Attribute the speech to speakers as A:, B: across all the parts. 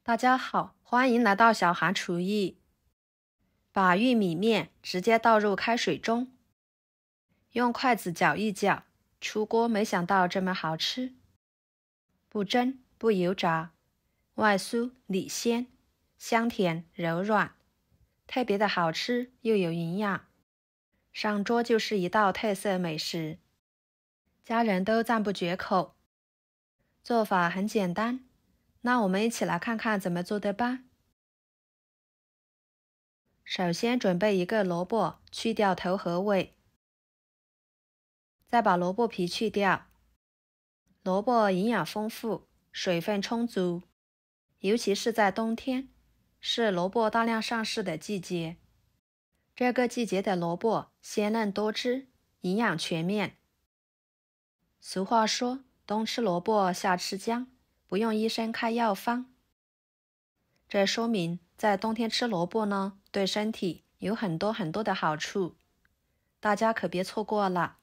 A: 大家好，欢迎来到小韩厨艺。把玉米面直接倒入开水中，用筷子搅一搅，出锅没想到这么好吃。不蒸不油炸，外酥里鲜，香甜柔软，特别的好吃又有营养，上桌就是一道特色美食，家人都赞不绝口。做法很简单，那我们一起来看看怎么做的吧。首先准备一个萝卜，去掉头和尾，再把萝卜皮去掉。萝卜营养丰富，水分充足，尤其是在冬天，是萝卜大量上市的季节。这个季节的萝卜鲜嫩多汁，营养全面。俗话说，冬吃萝卜夏吃姜，不用医生开药方。这说明在冬天吃萝卜呢，对身体有很多的好处，大家可别错过了。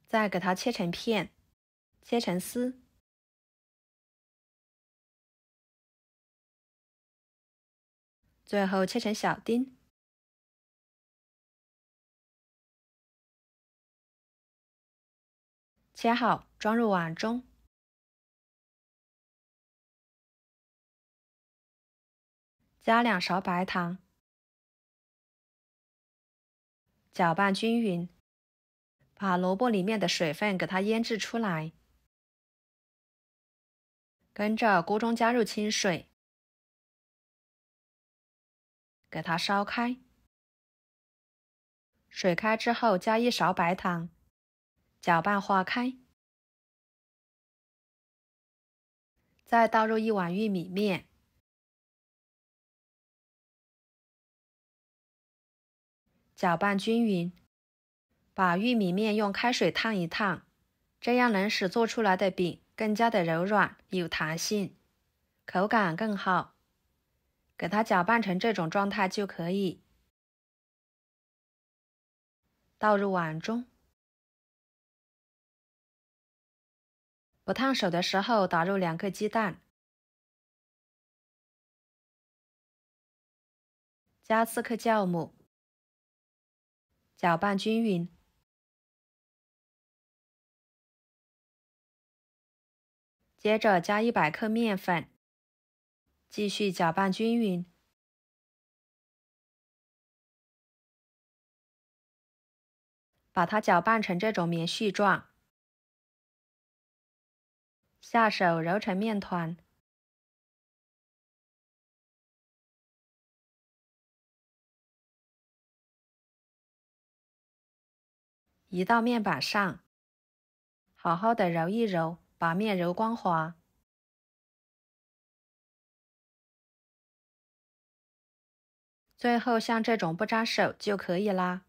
A: 再给它切成片，切成丝，最后切成小丁。切好，装入碗中。加2勺白糖，搅拌均匀，把萝卜里面的水分给它腌制出来。跟着锅中加入清水，给它烧开。水开之后加1勺白糖，搅拌化开。再倒入1碗玉米面，搅拌均匀，把玉米面用开水烫一烫，这样能使做出来的饼更加的柔软有弹性，口感更好。给它搅拌成这种状态就可以。倒入碗中，不烫手的时候打入2个鸡蛋，加4克酵母，搅拌均匀。接着加100克面粉，继续搅拌均匀。把它搅拌成这种棉絮状，下手揉成面团。移到面板上，好好的揉一揉，把面揉光滑。最后像这种不粘手就可以啦。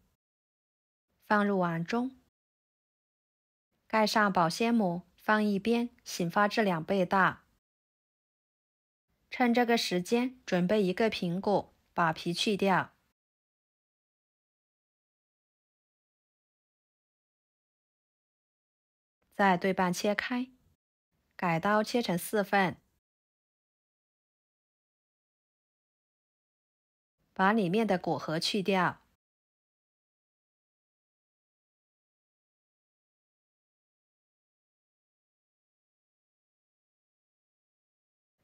A: 放入碗中，盖上保鲜膜，放一边，醒发至2倍大。趁这个时间，准备1个苹果，把皮去掉。再对半切开，改刀切成4份，把里面的果核去掉。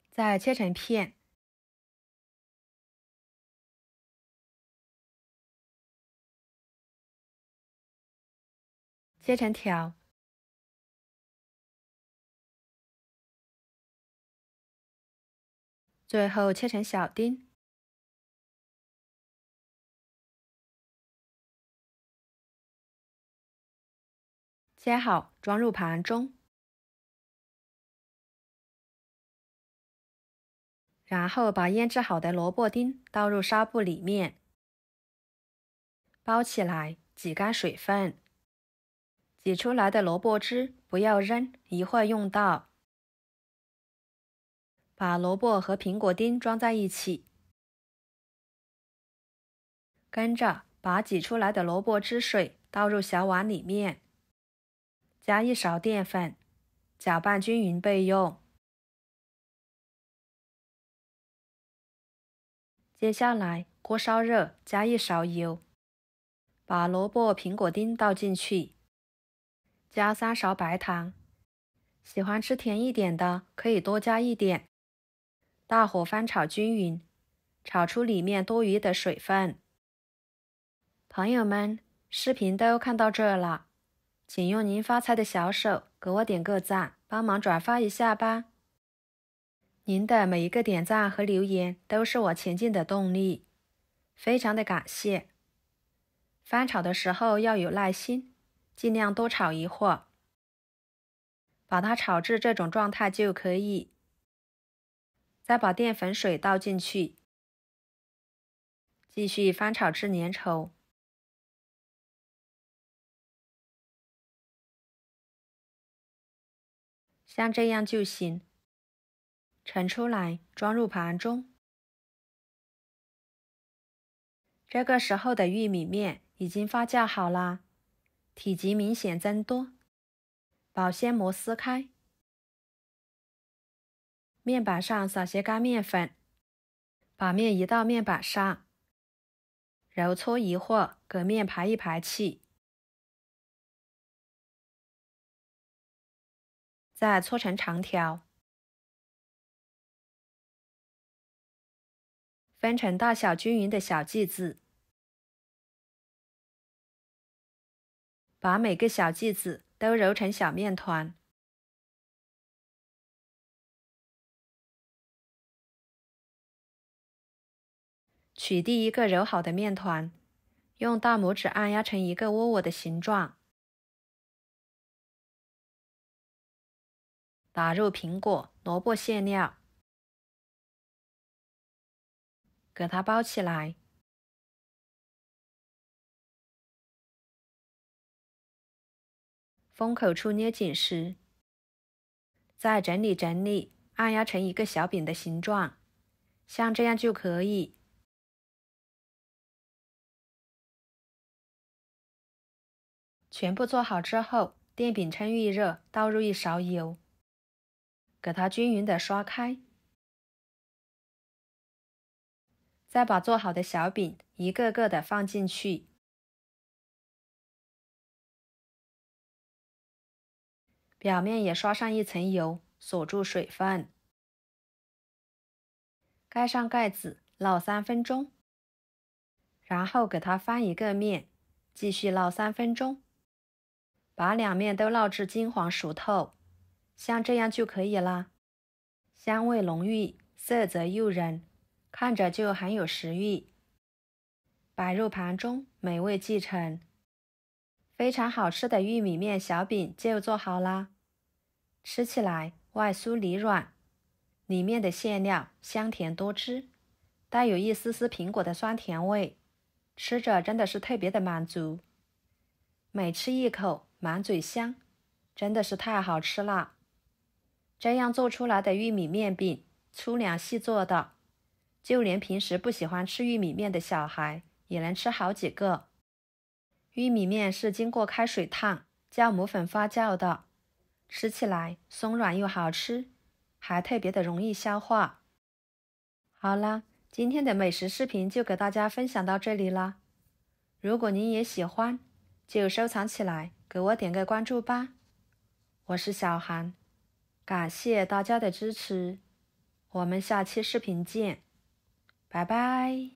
A: 再切成片，切成条，最后切成小丁。切好，装入盘中，然后把腌制好的萝卜丁倒入纱布里面，包起来，挤干水分。挤出来的萝卜汁不要扔，一会儿用到。把萝卜和苹果丁装在一起，跟着把挤出来的萝卜汁水倒入小碗里面，加1勺淀粉，搅拌均匀备用。接下来锅烧热，加1勺油，把萝卜、苹果丁倒进去，加3勺白糖。喜欢吃甜一点的可以多加一点。大火翻炒均匀，炒出里面多余的水分。朋友们，视频都看到这了，请用您发财的小手给我点个赞，帮忙转发一下吧。您的每一个点赞和留言都是我前进的动力，非常的感谢。翻炒的时候要有耐心，尽量多炒一会儿，把它炒至这种状态就可以。再把淀粉水倒进去，继续翻炒至粘稠。像这样就行。盛出来，装入盘中。这个时候的玉米面已经发酵好啦，体积明显增多，保鲜膜撕开。面板上撒些干面粉，把面移到面板上，揉搓一会儿，给面排一排气。再搓成长条，分成大小均匀的小剂子，把每个小剂子都揉成小面团。取第一个揉好的面团，用大拇指按压成一个窝窝的形状，打入苹果、萝卜馅料，给它包起来。封口处捏紧时，再整理整理，按压成一个小饼的形状，像这样就可以。全部做好之后，电饼趁预热，倒入1勺油，给它均匀的刷开。再把做好的小饼一个个的放进去，表面也刷上1层油，锁住水分。盖上盖子，烙3分钟，然后给它翻一个面，继续烙3分钟，把两面都烙至金黄熟透，像这样就可以啦。香味浓郁，色泽诱人，看着就很有食欲。摆入盘中，美味继承。非常好吃的玉米面小饼就做好啦。吃起来外酥里软，里面的馅料香甜多汁，带有一丝丝苹果的酸甜味，吃着真的是特别的满足。每吃一口满嘴香，真的是太好吃了。这样做出来的玉米面饼粗粮细做的，就连平时不喜欢吃玉米面的小孩也能吃好几个。玉米面是经过开水烫、酵母粉发酵的，吃起来松软又好吃，还特别的容易消化。好啦，今天的美食视频就给大家分享到这里啦。如果您也喜欢，就收藏起来，给我点个关注吧。我是小韩，感谢大家的支持，我们下期视频见，拜拜。